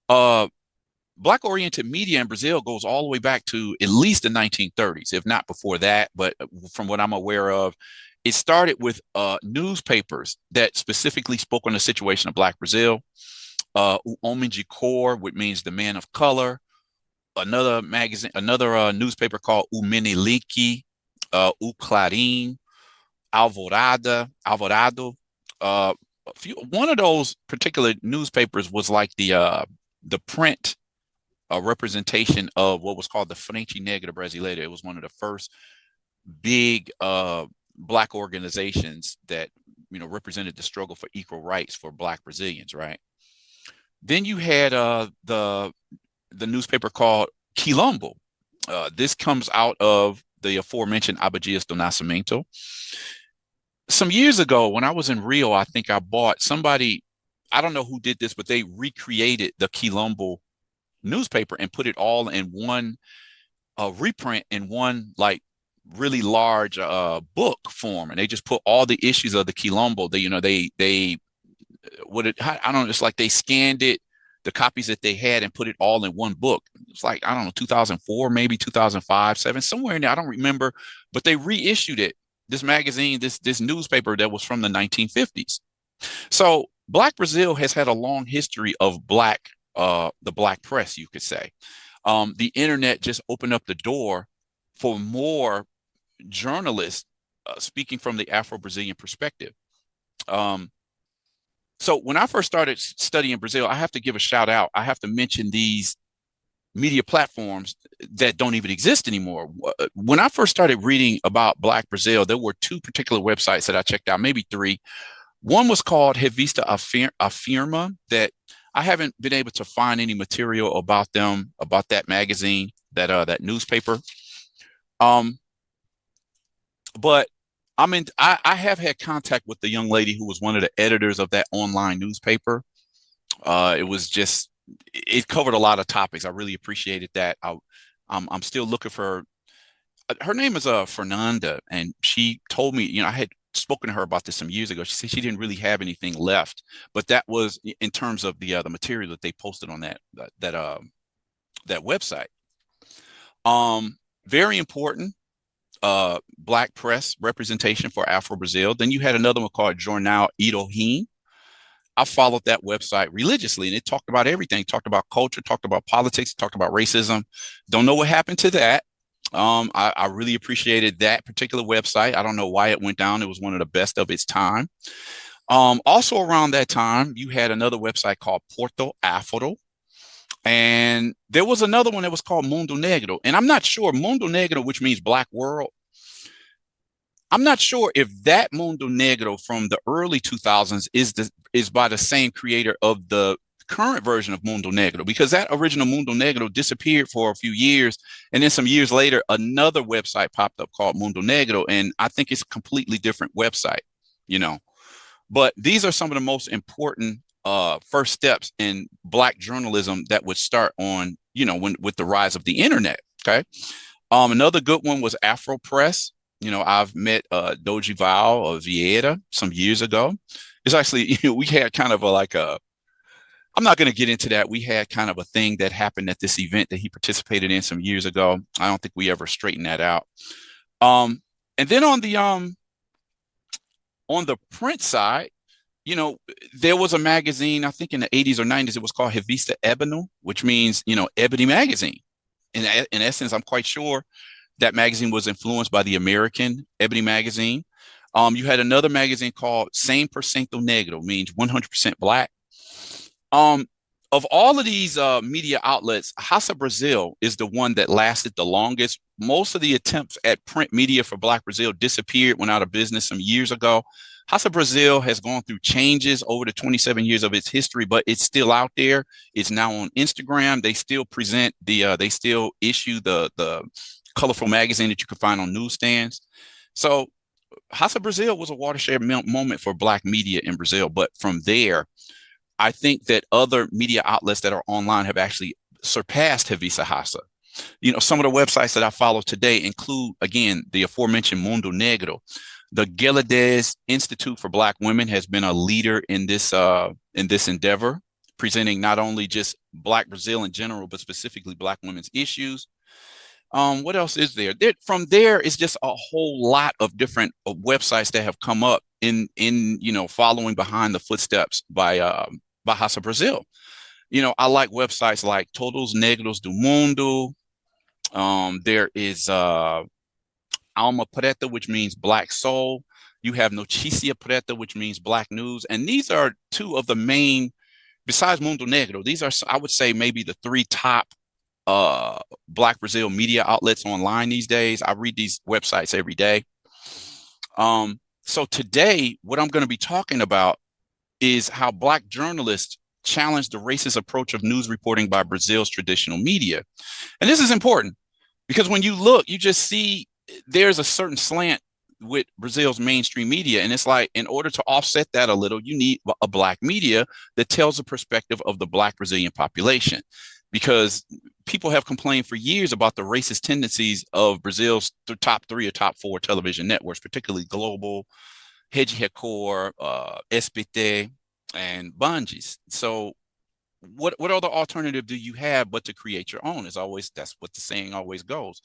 Uh, Black-oriented media in Brazil goes all the way back to at least the 1930s, if not before that. But from what I'm aware of, it started with newspapers that specifically spoke on the situation of Black Brazil. O Homem de Cor, which means the man of color. Another magazine, another newspaper called O Menelique, O Clarim, Alvorado. One of those particular newspapers was like the print representation of what was called the Frente Negra Brasileira. It was one of the first big black organizations that represented the struggle for equal rights for black Brazilians, right? Then you had the newspaper called Quilombo. This comes out of the aforementioned Abadias do Nascimento. Some years ago, when I was in Rio, I think I bought somebody, I don't know who did this, but they recreated the Quilombo newspaper and put it all in one reprint in one like really large book form, and they just put all the issues of the Quilombo. They what it I don't know. It's like they scanned it, the copies that they had, and put it all in one book. It's like I don't know, 2004, maybe 2005, seven, somewhere in there. I don't remember, but they reissued it. This magazine, this newspaper that was from the 1950s. So Black Brazil has had a long history of the black press, you could say. The internet just opened up the door for more journalists speaking from the Afro-Brazilian perspective. Um, so when I first started studying Brazil, I have to give a shout out. I have to mention these media platforms that don't even exist anymore. When I first started reading about Black Brazil, there were two particular websites that I checked out, maybe three. One was called Revista Afirma, that I haven't been able to find any material about them, about that magazine, that newspaper. Um, but I have had contact with the young lady who was one of the editors of that online newspaper. It was just it covered a lot of topics. I really appreciated that. I'm still looking for her name is Fernanda, and she told me, I had spoken to her about this some years ago. She said she didn't really have anything left, but that was in terms of the material that they posted on that website. Very important black press representation for Afro Brazil. Then you had another one called Jornal Irohin. I followed that website religiously, and it talked about everything. Talked about culture, talked about politics, talked about racism. Don't know what happened to that. I really appreciated that particular website. I don't know why it went down. It was one of the best of its time. Also around that time, you had another website called Porto Afro, and there was another one that was called Mundo Negro. And I'm not sure Mundo Negro, which means Black World. I'm not sure if that Mundo Negro from the early 2000s is by the same creator of the current version of Mundo Negro, because that original Mundo Negro disappeared for a few years, and then some years later another website popped up called Mundo Negro, and I think it's a completely different website, you know. But these are some of the most important first steps in black journalism that would start on, when with the rise of the internet. Okay. Another good one was Afro Press. I've met Dojival or Vieira some years ago. It's actually, we had kind of I'm not going to get into that. We had kind of a thing that happened at this event that he participated in some years ago. I don't think we ever straightened that out. And then on the print side, there was a magazine, I think in the 80s or 90s, it was called Revista Ebony, which means, Ebony Magazine. In essence, I'm quite sure that magazine was influenced by the American Ebony Magazine. You had another magazine called 100% Negro, means 100% Black. Um, of all of these media outlets, Raça Brazil is the one that lasted the longest. Most of the attempts at print media for Black Brazil disappeared, went out of business some years ago. Raça Brazil has gone through changes over the 27 years of its history, but it's still out there. It's now on Instagram. They still present they still issue the colorful magazine that you can find on newsstands. So Raça Brazil was a watershed moment for Black media in Brazil. But from there, I think that other media outlets that are online have actually surpassed Revista Raça. Some of the websites that I follow today include, again, the aforementioned Mundo Negro. The Gelades Institute for Black Women has been a leader in this endeavor presenting not only just Black Brazil in general, but specifically Black women's issues. What else is there? From there is just a whole lot of different websites that have come up in following behind the footsteps by Hasa Brazil. I like websites like Todos Negros do Mundo. There is Alma Preta, which means Black Soul. You have Noticia Preta, which means Black News. And these are two of the main, besides Mundo Negro, these are, I would say, maybe the three top Black Brazil media outlets online these days. I read these websites every day. So today, what I'm going to be talking about is how Black journalists challenge the racist approach of news reporting by Brazil's traditional media. And this is important because when you look, you just see there's a certain slant with Brazil's mainstream media. And it's like, in order to offset that a little, you need a Black media that tells the perspective of the Black Brazilian population. Because people have complained for years about the racist tendencies of Brazil's top 3 or top 4 television networks, particularly Global, Rede Record, SBT, and Banjis. So what other alternative do you have but to create your own? That's what the saying always goes.